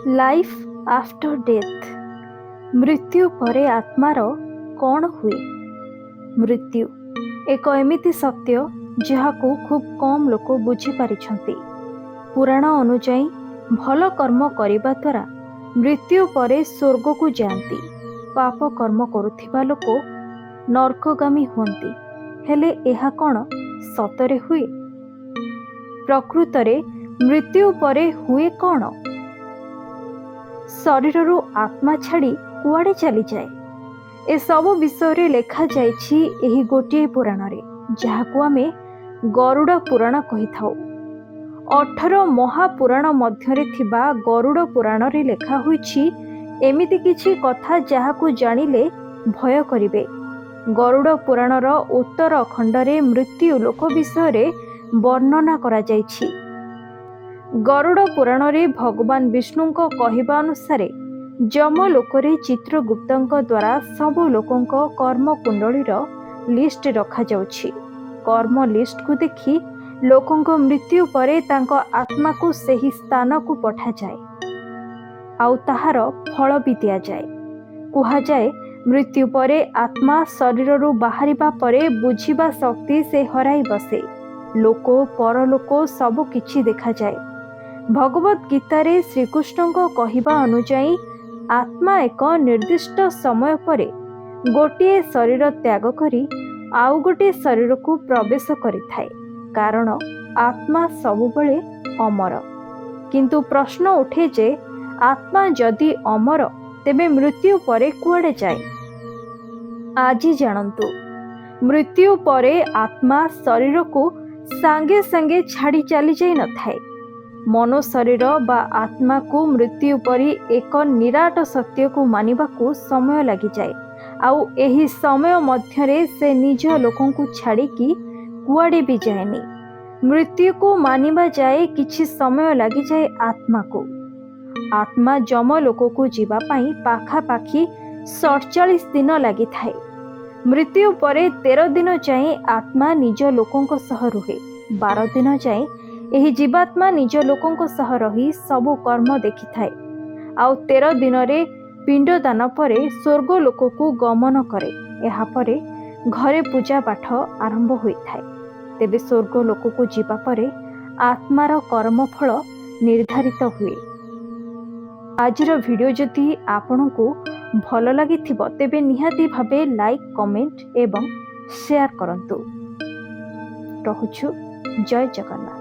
Life after death मृत्यु परे आत्मार कौन हुए। मृत्यु एक एमिति सत्य जहाको खूब कम लोक बुझीपारी। पुराण अनुजाई भल कर्म करने द्वारा मृत्यु परे स्वर्ग को जाती, पाप कर्म करुथिबा लोक नरकगामी हुंती। हेले एहा कौन सतरे हुए? प्रकृतरे मृत्यु परे हुए कौन? शरीर आत्मा छाड़ी कुआड़े चली जाए। ए सब विषय लेखा जाइछि एही गोटे पुराण रे, जहाकु आमे गरुड़ पुराण कहि थाउ। 18 महापुराण मध्यरे थिबा गरुड़ पुराण रे लेखा होइछि एमिति किछि कथा जहाकु जानिले भय करिवे। गरुड़ पुराणर उत्तर खंडरे मृत्यु लोक विषय रे वर्णना करा जाइछि। गरुड़ पुराण रे भगवान विष्णुंको कहिबा अनुसारे जमलोकरे चित्रगुप्तंक द्वारा सब लोकंक कर्म कुंडलीर लिस्ट रखा जाउछि। कर्म लिस्ट को देखि लोकंक मृत्यु परे तांको आत्मा को सही स्थान को पठा जाए, आउ ताहार फल भी दिया जाए। कुहा जाए मृत्यु परे आत्मा शरीर बाहरिबा परे बुझिबा शक्ति से हराई बसे। लोक परलोक सब किछि देखा जाए। भगवत गीतारे श्रीकृष्ण को कहिबा अनुजाई आत्मा एक निर्दिष्ट समय परे गोटे शरीर त्याग करी आउ गोटे शरीर को प्रवेश करिथाए, कारण आत्मा सबुबले अमर। किंतु प्रश्न उठे जे आत्मा जदि अमर तेबे मृत्यु परे कुआड़े जाए? आज जानंतु, मृत्यु परे आत्मा शरीर को सांगे सांगे छाड़ी चली जाई न थाए। मनो शरीर बा आत्मा को मृत्यु परी एक निराट सत्य को मानिबा को समय लगी जाए, आउ एही समय मध्यरे से निज लोकों को छाड़ी की कुआड़े भी जाएनी। मृत्यु को मानिबा जाए किछि समय लगी जाए आत्मा को। आत्मा जम लोक को जीवा पाई पाखा पाखी 47 दिन लगी थाए। मृत्यु परे 13 दिन जाए आत्मा निज लोकों सह रुहे। 12 दिन जाए एही जीवात्मा निज लोकों सह रही सबु कर्म देखि थाए। आउ 13 दिन रे पिंडदान परे स्वर्ग लोक को गमन करे। एहा परे घरे पूजा पाठ आरंभ होई थाए। तेबे स्वर्ग लोक को जीवा परे आत्मार कर्मफल निर्धारित हुए। आजिर वीडियो जदि आपन को भल लगी थिबो तेबे निहाती भाबे लाइक, कमेंट एवं शेयर करंतु। रहुछु। जय जगन्नाथ।